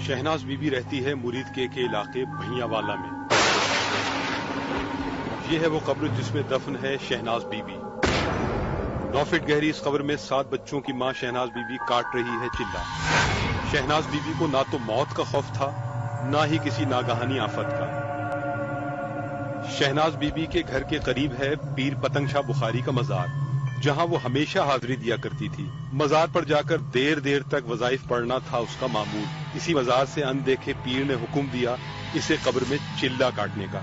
शहनाज बीबी रहती है मुरीद के इलाके भैयावाला में। ये है वो कब्र जिसमें दफन है शहनाज बीबी। 9 फीट गहरी इस कब्र में 7 बच्चों की मां शहनाज बीबी काट रही है चिल्ला। शहनाज बीबी को ना तो मौत का खौफ था, ना ही किसी नागहानी आफत का। शहनाज बीबी के घर के करीब है पीर पतंग शाह बुखारी का मजार, जहां वो हमेशा हाजिरी दिया करती थी। मजार पर जाकर देर देर तक वज़ाइफ पढ़ना था उसका मामूल। इसी मजार से अनदेखे पीर ने हुक्म दिया इसे कब्र में चिल्ला काटने का।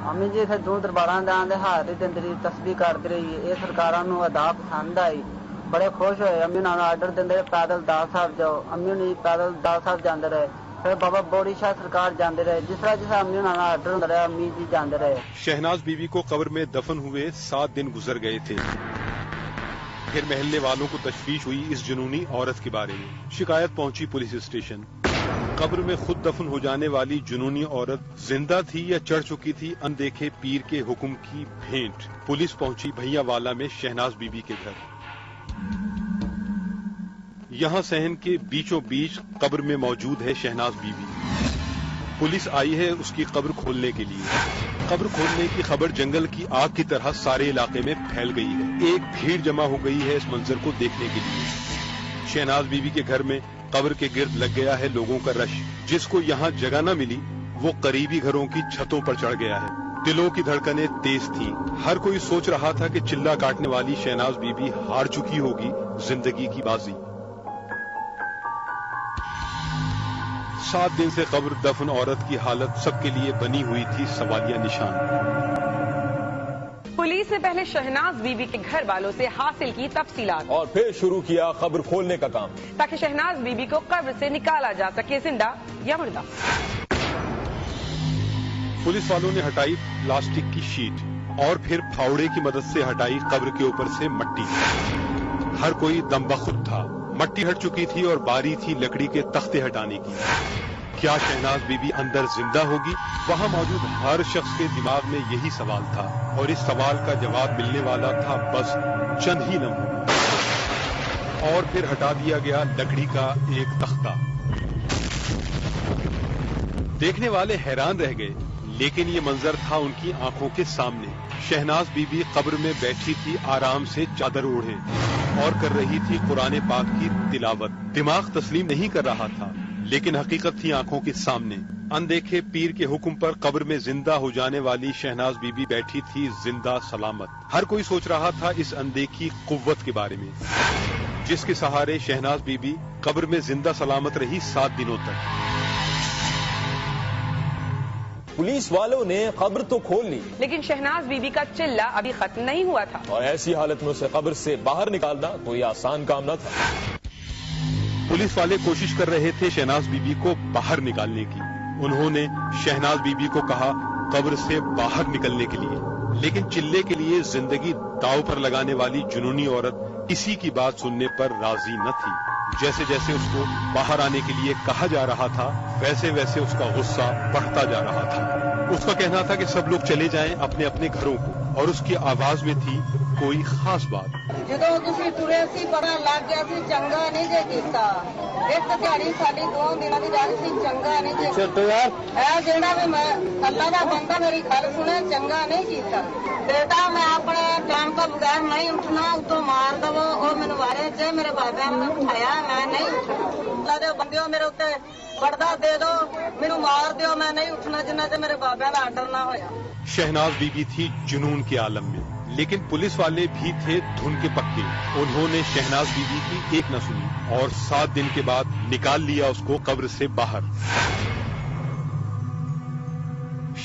अम्मी जी इत्थे दूर दरबारां दे आंदे हाज़री दिंदी रही, तस्बीह करदी रही। ये सरकारां नूं अदा पसंद आई, बड़े खुश होए। अम्मी नाल आर्डर दिंदे पैदल दाल साहब जाओ, अम्मी नहीं पैदल दाल साहब जांदे रहे। फिर बाबा बौड़ी शाह सरकार जांदे रहे, जिस तरह अम्मी नाल आर्डर हुंदा रहा अम्मी जी जांदे रहे। शहनाज बीबी को कब्र में दफन हुए 7 दिन गुजर गए थे। फिर महल्ले वालों को तशवीश हुई इस जुनूनी औरत के बारे में। शिकायत पहुंची पुलिस स्टेशन। कब्र में खुद दफन हो जाने वाली जुनूनी औरत जिंदा थी या चढ़ चुकी थी अनदेखे पीर के हुक्म की भेंट। पुलिस पहुंची भैयावाला में शहनाज बीबी के घर। यहाँ सहन के बीचों बीच कब्र में मौजूद है शहनाज बीबी। पुलिस आई है उसकी कब्र खोलने के लिए। कब्र खोलने की खबर जंगल की आग की तरह सारे इलाके में फैल गई है। एक भीड़ जमा हो गई है इस मंजर को देखने के लिए। शहनाज बीबी के घर में कब्र के गिर्द लग गया है लोगों का रश। जिसको यहाँ जगह न मिली वो करीबी घरों की छतों पर चढ़ गया है। दिलों की धड़कनें तेज थी। हर कोई सोच रहा था कि चिल्ला काटने वाली शहनाज बीबी हार चुकी होगी जिंदगी की बाजी। 7 दिन से कब्र दफन औरत की हालत सबके लिए बनी हुई थी सवालिया निशान। पुलिस ने पहले शहनाज बीबी के घर वालों से हासिल की तफसीलात और फिर शुरू किया कब्र खोलने का काम, ताकि शहनाज बीबी को कब्र से निकाला जा सके, जिंदा या मुर्दा। पुलिस वालों ने हटाई प्लास्टिक की शीट और फिर फावड़े की मदद से हटाई कब्र के ऊपर से मट्टी। हर कोई दमबख्त था। मट्टी हट चुकी थी और बारी थी लकड़ी के तख्ते हटाने की। क्या शहनाज बीबी अंदर जिंदा होगी? वहां मौजूद हर शख्स के दिमाग में यही सवाल था और इस सवाल का जवाब मिलने वाला था बस चंद ही लम्हों में। और फिर हटा दिया गया लकड़ी का एक तख्ता। देखने वाले हैरान रह गए, लेकिन ये मंजर था उनकी आंखों के सामने। शहनाज बीबी कब्र में बैठी थी आराम से चादर ओढ़े और कर रही थी कुरान पाक की तिलावत। दिमाग तस्लीम नहीं कर रहा था, लेकिन हकीकत थी आंखों के सामने। अनदेखे पीर के हुक्म पर कब्र में जिंदा हो जाने वाली शहनाज बीबी बैठी थी जिंदा सलामत। हर कोई सोच रहा था इस अनदेखी कुव्वत के बारे में, जिसके सहारे शहनाज बीबी कब्र में जिंदा सलामत रही 7 दिनों तक। पुलिस वालों ने कब्र तो खोल ली, लेकिन शहनाज बीबी का चिल्ला अभी खत्म नहीं हुआ था। और ऐसी हालत में उसे कब्र से बाहर निकालना कोई आसान काम न था। पुलिस वाले कोशिश कर रहे थे शहनाज बीबी को बाहर निकालने की। उन्होंने शहनाज बीबी को कहा कब्र से बाहर निकलने के लिए, लेकिन चिल्ले के लिए जिंदगी दांव पर लगाने वाली जुनूनी औरत किसी की बात सुनने पर राजी न थी। जैसे जैसे उसको बाहर आने के लिए कहा जा रहा था, वैसे वैसे उसका गुस्सा बढ़ता जा रहा था। उसका कहना था कि सब लोग चले जाएं अपने अपने घरों को, और उसकी आवाज में थी कोई खास बात। ਜਦੋਂ ਤੁਸੀਂ ਤੁਰੇ ਸੀ ਪਤਾ ਲੱਗ ਗਿਆ ਸੀ ਚੰਗਾ ਨਹੀਂ ਜੇ ਕੀਤਾ। ਇੱਕ ਦਿਹਾੜੀ ਸਾਡੀ 2 ਦਿਨਾਂ ਦੀ ਗੱਲ ਸੀ, ਚੰਗਾ ਨਹੀਂ ਜੇ ਕੀਤਾ। ਇਹ ਜਿਹੜਾ ਵੀ ਮੈਂ ਅੱਲਾ ਦਾ ਬੰਦਾ ਮੇਰੀ ਗੱਲ ਸੁਣੇ, ਚੰਗਾ ਨਹੀਂ ਕੀਤਾ। बेटा मैं अपने टाइम का बगैर नहीं उठना, तो मार दवो और मैंने वारे चे मेरे बाबा ने उठाया, मैं नहीं उठना। अल्लाह दे बंदियों मेरे उत्ते पर्दा दे दो, मैनू मार दियो, मैं नहीं उठना जिन्ना चे मेरे बाबा का आर्डर ना होया। शहनाज बीबी थी जुनून के आलम में, लेकिन पुलिस वाले भी थे धुन के पक्के। उन्होंने शहनाज बीबी की एक न सुनी और 7 दिन के बाद निकाल लिया उसको कब्र से बाहर।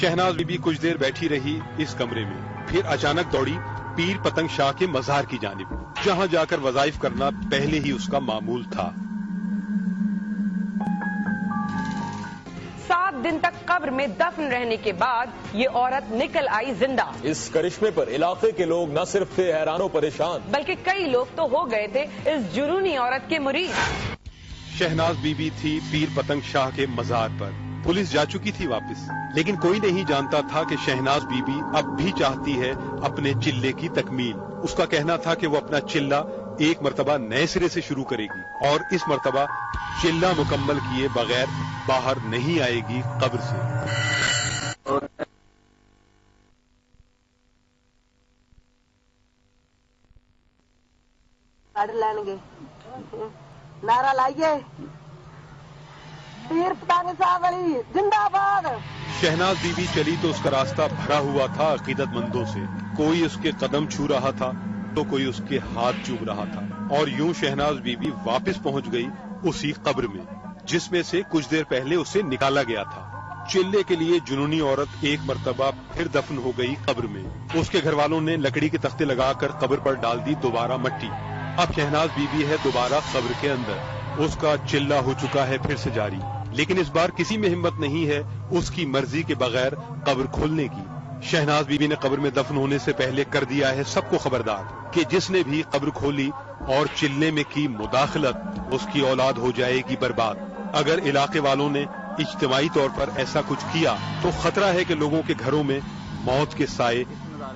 शहनाज बीबी कुछ देर बैठी रही इस कमरे में, फिर अचानक दौड़ी पीर पतंग शाह के मजार की जानिब, जहां जाकर वज़ाइफ करना पहले ही उसका मामूल था। 7 दिन तक कब्र में दफन रहने के बाद ये औरत निकल आई जिंदा। इस करिश्मे पर इलाके के लोग न सिर्फ थे हैरानो परेशान, बल्कि कई लोग तो हो गए थे इस जुनूनी औरत के मुरीद। शहनाज बीबी थी पीर पतंग शाह के मजार पर। पुलिस जा चुकी थी वापस, लेकिन कोई नहीं जानता था कि शहनाज बीबी अब भी चाहती है अपने चिल्ले की तकमील। उसका कहना था कि वो अपना चिल्ला एक मर्तबा नए सिरे से शुरू करेगी और इस मर्तबा चिल्ला मुकम्मल किए बगैर बाहर नहीं आएगी कब्र से। पढ़ लेंगे नारा लाइए पीर पतानी साहब अली जिंदाबाद। शहनाज बीबी चली तो उसका रास्ता भरा हुआ था अकीदतमंदों से। कोई उसके कदम छू रहा था तो कोई उसके हाथ चूम रहा था और यूं शहनाज बीबी वापस पहुंच गई उसी कब्र में जिसमें से कुछ देर पहले उसे निकाला गया था। चिल्ले के लिए जुनूनी औरत एक मर्तबा फिर दफन हो गई कब्र में। उसके घर वालों ने लकड़ी के तख्ते लगाकर कब्र पर डाल दी दोबारा मट्टी। अब शहनाज बीबी है दोबारा कब्र के अंदर। उसका चिल्ला हो चुका है फिर से जारी, लेकिन इस बार किसी में हिम्मत नहीं है उसकी मर्जी के बगैर कब्र खोलने की। शहनाज बीबी ने कब्र में दफन होने से पहले कर दिया है सबको खबरदार कि जिसने भी कब्र खोली और चिल्ले में की मुदाखलत उसकी औलाद हो जाएगी बर्बाद। अगर इलाके वालों ने इज्तिमाई तौर पर ऐसा कुछ किया तो खतरा है कि लोगों के घरों में मौत के साए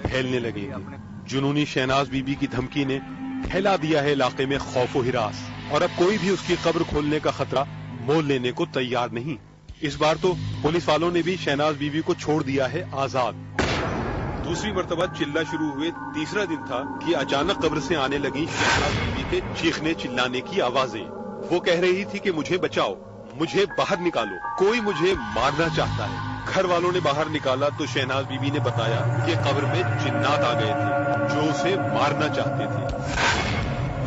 फैलने लगेंगे। जुनूनी शहनाज बीबी की धमकी ने फैला दिया है इलाके में खौफ व हिरास और अब कोई भी उसकी कब्र खोलने का खतरा मोल लेने को तैयार नहीं। इस बार तो पुलिस वालों ने भी शहनाज बीबी को छोड़ दिया है आजाद। दूसरी मर्तबा चिल्ला शुरू हुए तीसरा दिन था कि अचानक कब्र से आने लगी शहनाज बीबी के चीखने चिल्लाने की आवाजें। वो कह रही थी कि मुझे बचाओ, मुझे बाहर निकालो, कोई मुझे मारना चाहता है। घर वालों ने बाहर निकाला तो शहनाज बीबी ने बताया कि कब्र में जिन्नात आ गए थे जो उसे मारना चाहते थे।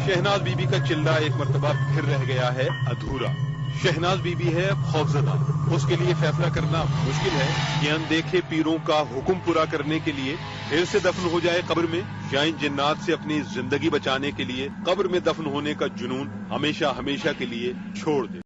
शहनाज बीबी का चिल्ला एक मर्तबा फिर रह गया है अधूरा। शहनाज बीबी है खौफजदा, उसके लिए फैसला करना मुश्किल है कि अनदेखे पीरों का हुक्म पूरा करने के लिए फिर से दफन हो जाए कब्र में या इन जिन्नात से अपनी जिंदगी बचाने के लिए कब्र में दफन होने का जुनून हमेशा हमेशा के लिए छोड़ दे।